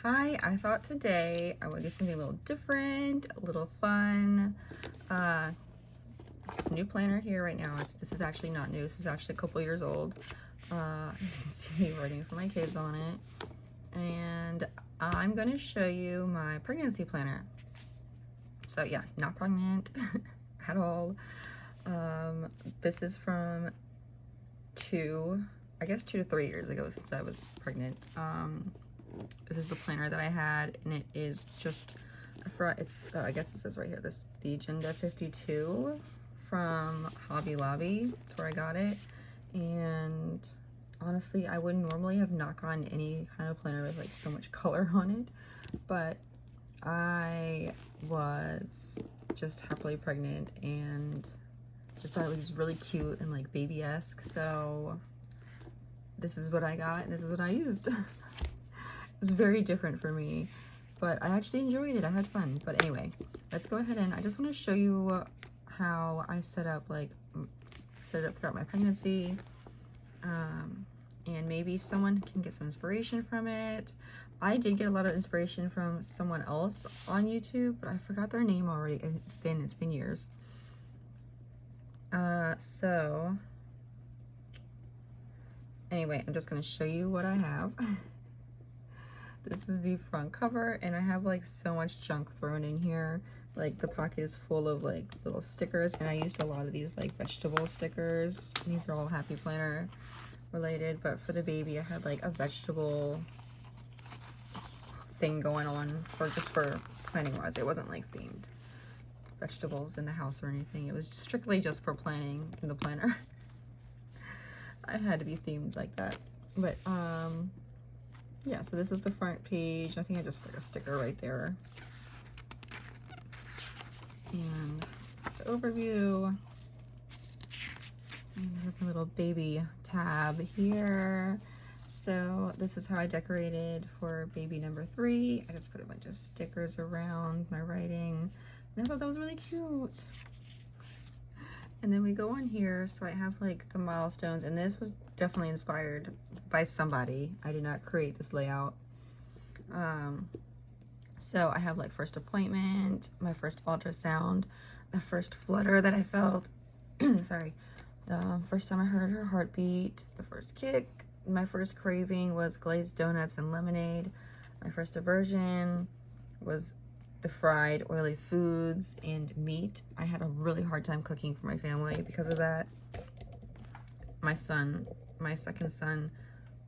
Hi, I thought today I would do something a little different, a little fun. New planner here right now. This is actually not new. This is actually a couple years old. As you can see me writing for my kids on it. And I'm going to show you my pregnancy planner. So yeah, not pregnant at all. This is from 2 to 3 years ago since I was pregnant. This is the planner that I had, and it is just, I guess it says right here, the Agenda 52 from Hobby Lobby. That's where I got it. And honestly, I would normally have not gotten any kind of planner with like so much color on it, but I was just happily pregnant and just thought it was really cute and like baby-esque. So this is what I got and this is what I used. It was very different for me, but I actually enjoyed it. I had fun. But anyway, let's go ahead and I just want to show you how I set it up throughout my pregnancy. And maybe someone can get some inspiration from it. I did get a lot of inspiration from someone else on YouTube, but I forgot their name already. It's been years. So anyway, I'm just going to show you what I have. This is the front cover, and I have like so much junk thrown in here. Like the pocket is full of like little stickers, and I used a lot of these like vegetable stickers. These are all Happy Planner related, but for the baby I had like a vegetable thing going on for planning wise. It wasn't like themed vegetables in the house or anything. It was strictly just for planning in the planner. I had to be themed like that. But yeah, so this is the front page. I think I just stuck a sticker right there. And the overview. And I have a little baby tab here. So this is how I decorated for baby number 3. I just put a bunch of stickers around my writing. And I thought that was really cute. And then we go on here, so I have like the milestones, and this was definitely inspired by somebody. I did not create this layout. So I have like first appointment, my first ultrasound, the first flutter that I felt, sorry, the first time I heard her heartbeat, the first kick, my first craving was glazed donuts and lemonade, my first aversion was the fried oily foods and meat. I had a really hard time cooking for my family because of that. My second son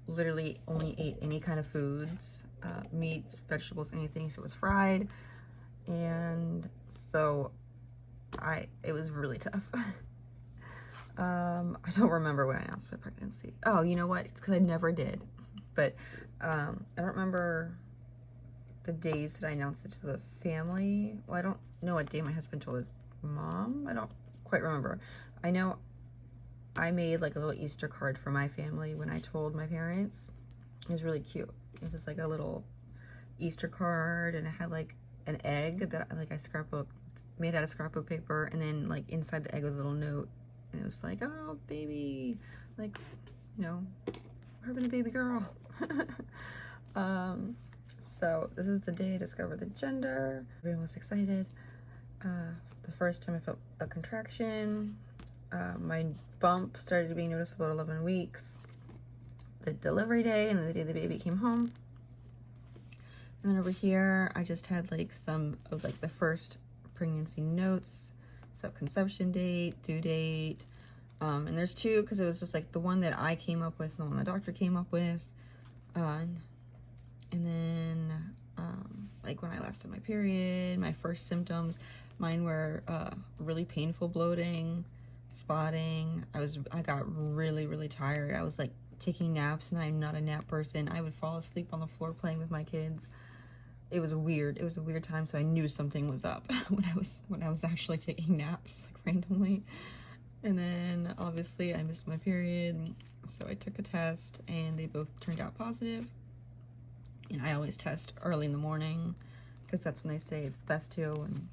literally only ate any kind of foods, meats, vegetables, anything if it was fried. And so it was really tough. I don't remember when I announced my pregnancy. Oh, you know what? It's because I never did. But I don't remember the days that I announced it to the family. Well, I don't know what day my husband told his mom. I don't quite remember. I know I made like a little Easter card for my family when I told my parents. It was really cute. It was like a little Easter card, and it had like an egg that like I made out of scrapbook paper, and then like inside the egg was a little note, and it was like, oh baby, like, you know, we're having a baby girl. So this is the day I discovered the gender. Everyone was excited. The first time I felt a contraction. My bump started being noticeable at 11 weeks. The delivery day and the day the baby came home. And then over here, I just had like some of like the first pregnancy notes, conception date, due date. And there's 2 because it was just like the one that I came up with and the one the doctor came up with. And then like when I last had my period, my first symptoms, mine were really painful bloating, spotting. I got really tired. I was like taking naps, and I'm not a nap person. I would fall asleep on the floor playing with my kids. It was weird. It was a weird time, so I knew something was up when I was actually taking naps like randomly. And then obviously I missed my period, so I took a test and they both turned out positive. And I always test early in the morning because that's when they say it's the best to, and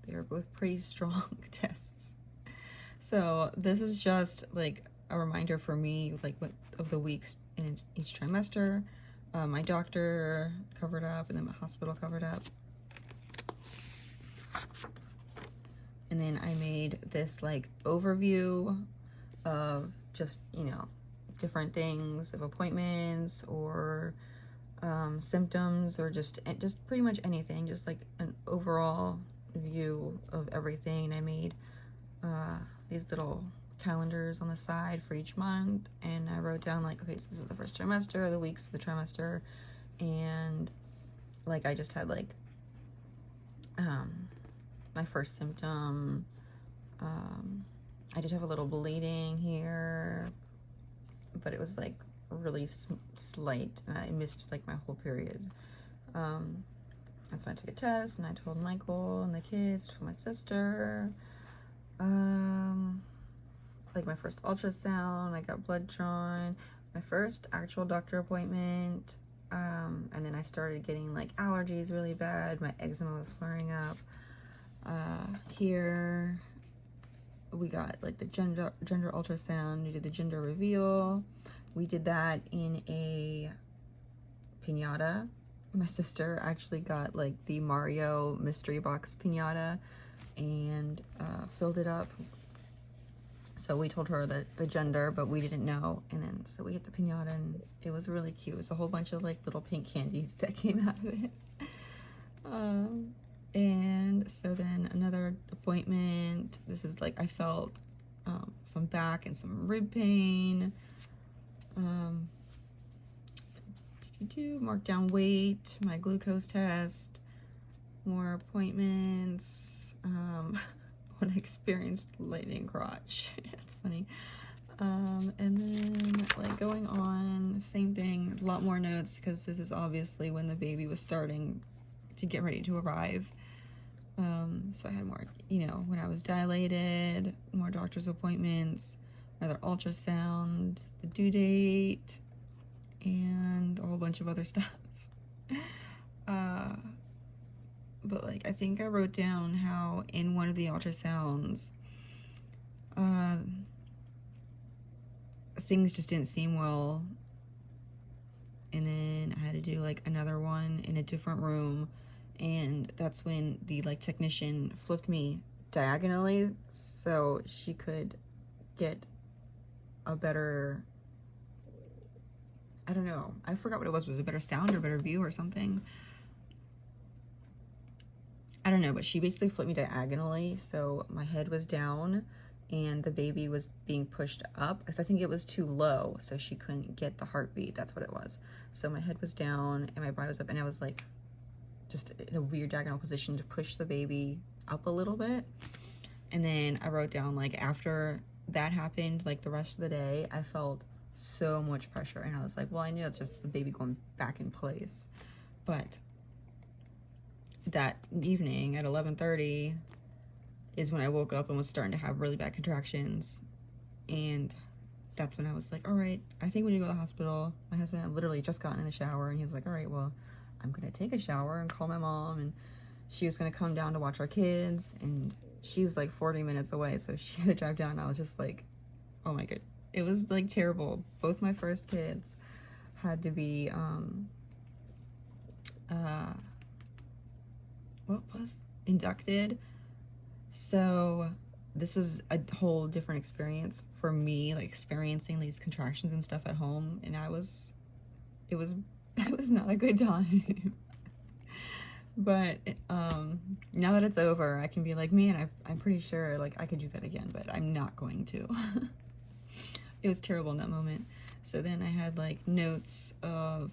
they are both pretty strong tests. So this is just like a reminder for me, like of the weeks in each trimester. My doctor covered up, and then my hospital covered up. And then I made this like overview of just, you know, different things, of appointments or symptoms, or just pretty much anything, just like an overall view of everything. And I made these little calendars on the side for each month, and I wrote down like, okay, so this is the first trimester, the weeks of the trimester, and like I just had like my first symptom. I did have a little bleeding here, but it was like really slight, and I missed like my whole period. And so I took a test, and I told Michael and the kids, told my sister. Like my first ultrasound, I got blood drawn, my first actual doctor appointment, and then I started getting like allergies really bad. My eczema was flaring up. Here we got like the gender ultrasound. We did the gender reveal. We did that in a piñata. My sister actually got like the Mario mystery box piñata and filled it up. So we told her the gender, but we didn't know. And then so we hit the piñata, and it was really cute. It was a whole bunch of like little pink candies that came out of it. And so then another appointment. This is like I felt some back and some rib pain. Mark down weight, my glucose test, more appointments. When I experienced lightning crotch. It's funny. And then like going on, same thing, a lot more notes, because this is obviously when the baby was starting to get ready to arrive. So I had more, you know, when I was dilated, more doctor's appointments, another ultrasound, the due date, and a whole bunch of other stuff. But like I think I wrote down how in one of the ultrasounds things just didn't seem well, and then I had to do like another one in a different room, and that's when the like technician flipped me diagonally so she could get a better, I don't know, I forgot what it was a better sound or better view or something. I don't know, but she basically flipped me diagonally, so my head was down and the baby was being pushed up, because I think it was too low, so she couldn't get the heartbeat. That's what it was. So my head was down and my body was up, and I was like just in a weird diagonal position to push the baby up a little bit. And then I wrote down like after that happened, like the rest of the day, I felt so much pressure, and I was like, well, I knew it's just the baby going back in place. But that evening at 11:30 is when I woke up and was starting to have really bad contractions, and that's when I was like, all right, I think we need to go to the hospital. My husband had literally just gotten in the shower, and he was like, all right, well, I'm gonna take a shower and call my mom, and she was gonna come down to watch our kids, and she's like 40 minutes away, so she had to drive down. I was just like, oh my god, it was like terrible. Both my first kids had to be inducted. So this was a whole different experience for me, like experiencing these contractions and stuff at home, and it was not a good time. But now that it's over, I can be like, man, I'm pretty sure like I could do that again, but I'm not going to. It was terrible in that moment. So then I had like notes of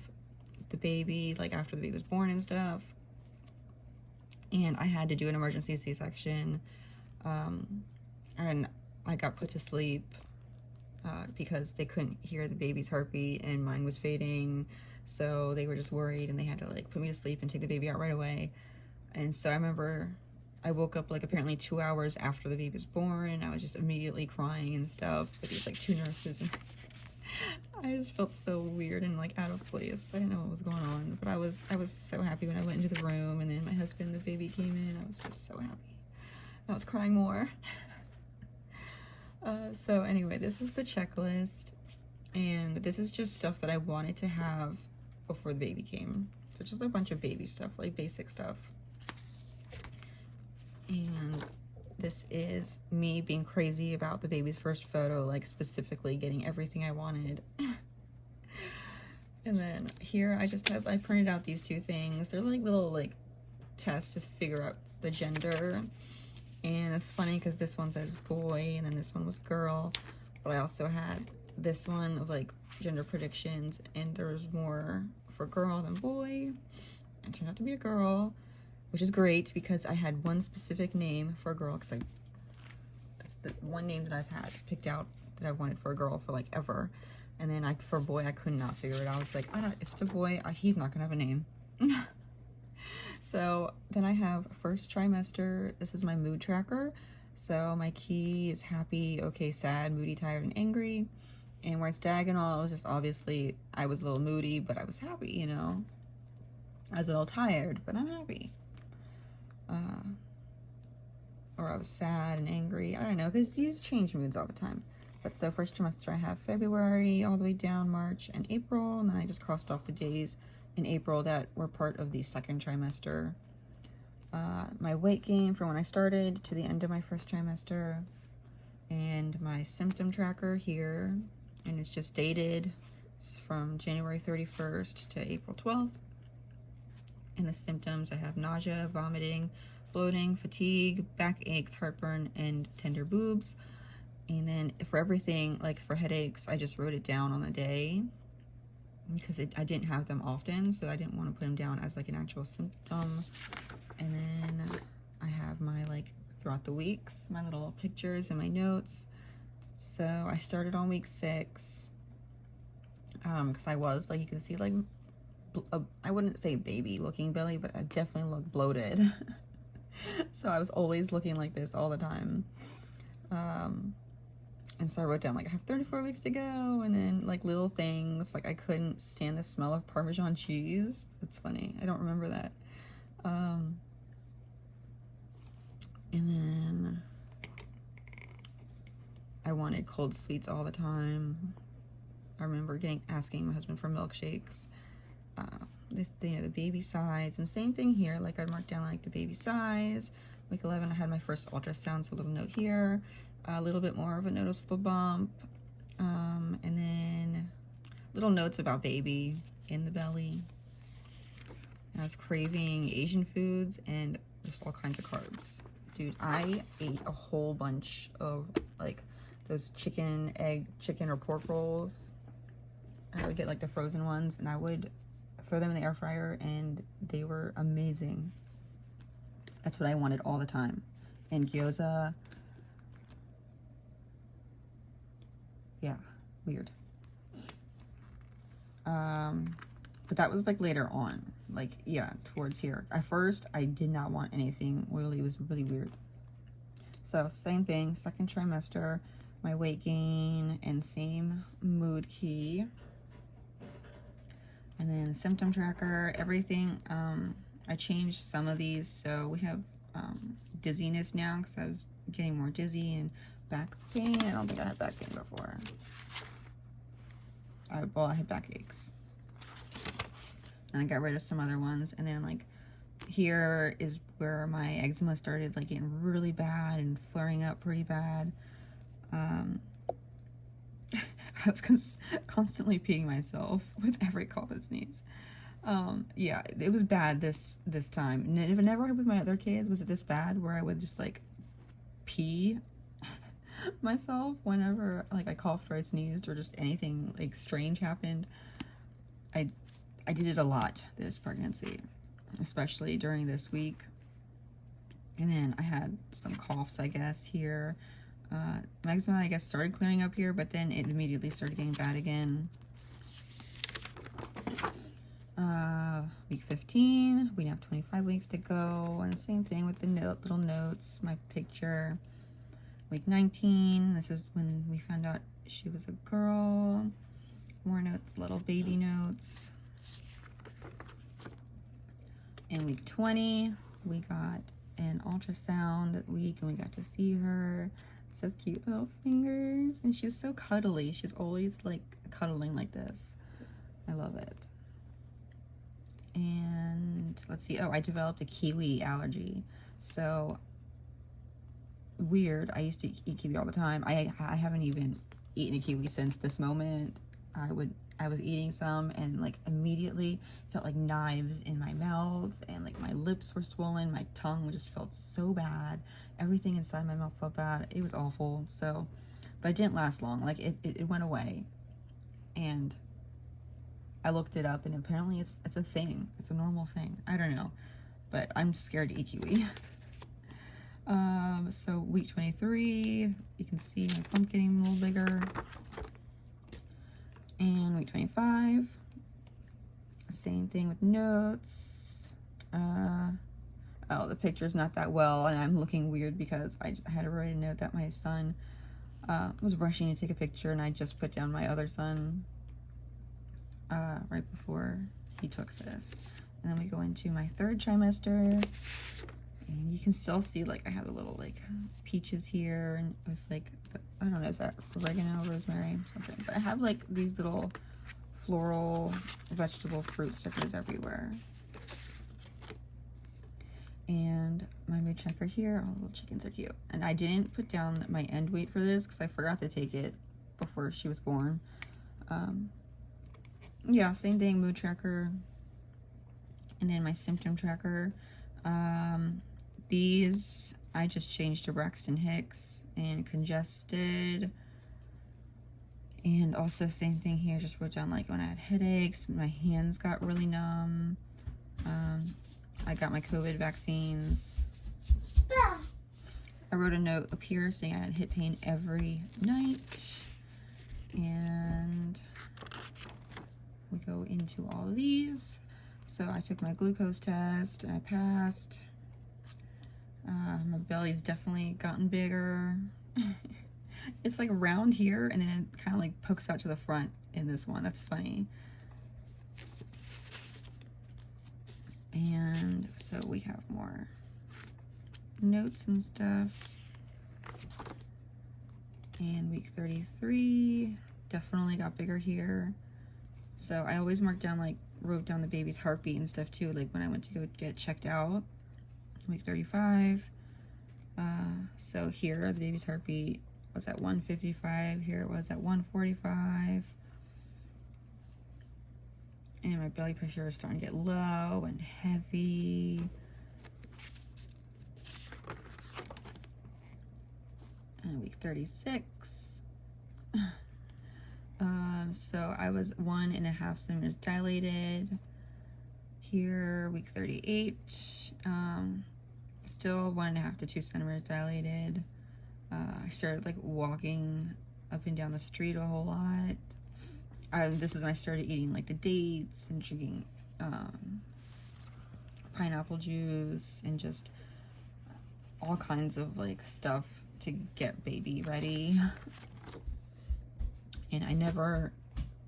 the baby, like after the baby was born and stuff, and I had to do an emergency C-section, and I got put to sleep because they couldn't hear the baby's heartbeat, and mine was fading, so they were just worried, and they had to like put me to sleep and take the baby out right away. And so I remember I woke up like apparently 2 hours after the baby was born. I was just immediately crying and stuff with these like two nurses, and I just felt so weird and like out of place. I didn't know what was going on, but I was so happy when I went into the room, and then my husband and the baby came in. I was just so happy. I was crying more. So anyway, this is the checklist, and this is just stuff that I wanted to have before the baby came. So just a bunch of baby stuff, like basic stuff. And this is me being crazy about the baby's first photo, like specifically getting everything I wanted. And then here I printed out these two things. They're like little like tests to figure out the gender. And it's funny because this one says boy and then this one was girl. But I also had this one of like gender predictions, and there was more for girl than boy. It turned out to be a girl, which is great because I had one specific name for a girl, because that's the one name that I've had picked out that I wanted for a girl for like ever. And then for a boy, I could not figure it out. I was like, if it's a boy, he's not gonna have a name. So then I have first trimester. This is my mood tracker. So my key is happy, okay, sad, moody, tired, and angry. And where it's diagonal, it was just obviously I was a little moody, but I was happy, you know. I was a little tired, but I'm happy. Or I was sad and angry. I don't know, because these change moods all the time. But so first trimester, I have February all the way down, March and April. And then I just crossed off the days in April that were part of the second trimester. My weight gain from when I started to the end of my first trimester. And my symptom tracker here. And it's just dated from January 31st to April 12th. And the symptoms, I have nausea, vomiting, bloating, fatigue, back aches, heartburn, and tender boobs. And then for everything, like for headaches, I just wrote it down on the day because I didn't have them often, so I didn't want to put them down as like an actual symptom. And then I have my like throughout the weeks, my little pictures and my notes. So I started on week 6 because I was like, you can see like, I wouldn't say baby looking belly, but I definitely look bloated. So I was always looking like this all the time. And so I wrote down like I have 34 weeks to go, and then like little things like I couldn't stand the smell of Parmesan cheese. That's funny. I don't remember that. And then I wanted cold sweets all the time. I remember asking my husband for milkshakes. The baby size, and same thing here. Like I marked down like the baby size. Week 11, I had my first ultrasound, so a little note here. A little bit more of a noticeable bump, and then little notes about baby in the belly. I was craving Asian foods and just all kinds of carbs. Dude, I ate a whole bunch of like those chicken or pork rolls. I would get like the frozen ones, and I would throw them in the air fryer, and they were amazing. That's what I wanted all the time. And gyoza. Yeah, weird. But that was like later on, like, yeah, towards here. At first, I did not want anything oily. It was really weird. So same thing, second trimester, my weight gain, and same mood key. And then symptom tracker, everything. I changed some of these. So we have dizziness now because I was getting more dizzy, and back pain. I don't think I had back pain before. I had back aches. And I got rid of some other ones. And then like here is where my eczema started like getting really bad and flaring up pretty bad. I was constantly peeing myself with every cough and sneeze. Yeah, it was bad this time. Never with my other kids was it this bad where I would just like pee myself whenever like I coughed or I sneezed or just anything like strange happened. I did it a lot this pregnancy, especially during this week. And then I had some coughs, I guess, here. My eczema, I guess, started clearing up here, but then it immediately started getting bad again. Week 15, we have 25 weeks to go, and the same thing with the little notes, my picture. Week 19, this is when we found out she was a girl. More notes, little baby notes. In week 20, we got an ultrasound that week, and we got to see her. So cute little fingers, and she was so cuddly. She's always like cuddling like this. I love it. And let's see, oh, I developed a kiwi allergy. So weird. I used to eat kiwi all the time. I haven't even eaten a kiwi since this moment. I was eating some and like immediately felt like knives in my mouth, and like my lips were swollen, my tongue just felt so bad, everything inside my mouth felt bad. It was awful. So, but it didn't last long. Like it went away, and I looked it up, and apparently it's a thing. It's a normal thing. I don't know, but I'm scared to eat kiwi. So week 23, you can see my plump getting a little bigger. And week 25, same thing with notes. Oh, the picture's not that well, and I'm looking weird because I had to write a note that my son was rushing to take a picture, and I just put down my other son right before he took this. And then we go into my 3rd trimester, and you can still see like I have the little like peaches here, and with like I don't know, is that oregano, rosemary, something? But I have like these little floral vegetable fruit stickers everywhere. And my mood checker here, all the little chickens are cute. And I didn't put down my end weight for this because I forgot to take it before she was born. Yeah, same thing, mood tracker. And then my symptom tracker. These I just changed to Braxton Hicks and congested. And also same thing here, just wrote down like when I had headaches, my hands got really numb. I got my COVID vaccines. I wrote a note up here saying I had hip pain every night. And we go into all of these. So I took my glucose test and I passed. My belly's definitely gotten bigger. It's like around here, and then it kind of like pokes out to the front in this one. That's funny. And so we have more notes and stuff. And week 33 definitely got bigger here. So I always marked down, like wrote down the baby's heartbeat and stuff too, like when I went to go get checked out. Week 35. So here the baby's heartbeat was at 155. Here it was at 145. And my belly pressure is starting to get low and heavy. And week 36. So I was 1.5 centimeters dilated. Here, week 38. Still 1.5 to 2 centimeters dilated. I started like walking up and down the street a whole lot. This is when I started eating like the dates and drinking pineapple juice and just all kinds of like stuff to get baby ready. And I never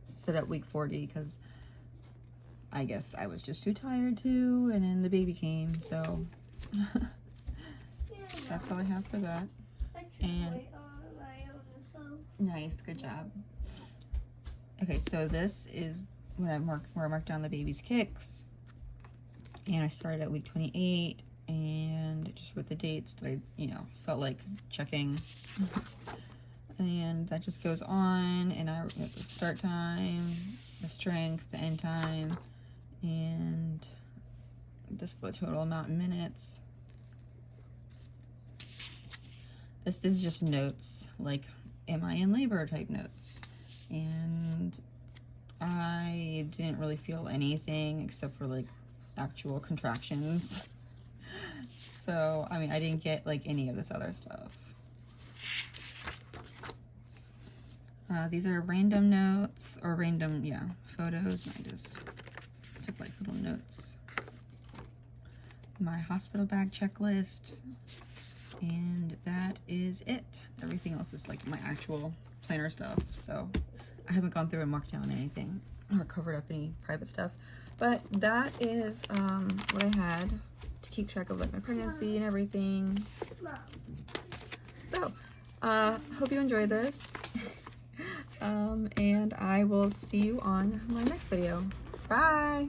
sit at week 40 because I guess I was just too tired to, and then the baby came, so that's all I have for that. And nice, good job. Okay, so this is where I marked down the baby's kicks, and I started at week 28, and just with the dates that I, felt like checking. And that just goes on, and I wrote the start time, the strength, the end time, and this the total amount in minutes. This is just notes, like am I in labor type notes. And I didn't really feel anything except for like actual contractions. So, I mean, I didn't get like any of this other stuff. These are random notes, or random, photos. I just took like little notes. My hospital bag checklist, and that is it. Everything else is like my actual planner stuff. So I haven't gone through and marked down anything or covered up any private stuff. But that is what I had to keep track of like my pregnancy and everything. So hope you enjoyed this. And I will see you on my next video. Bye!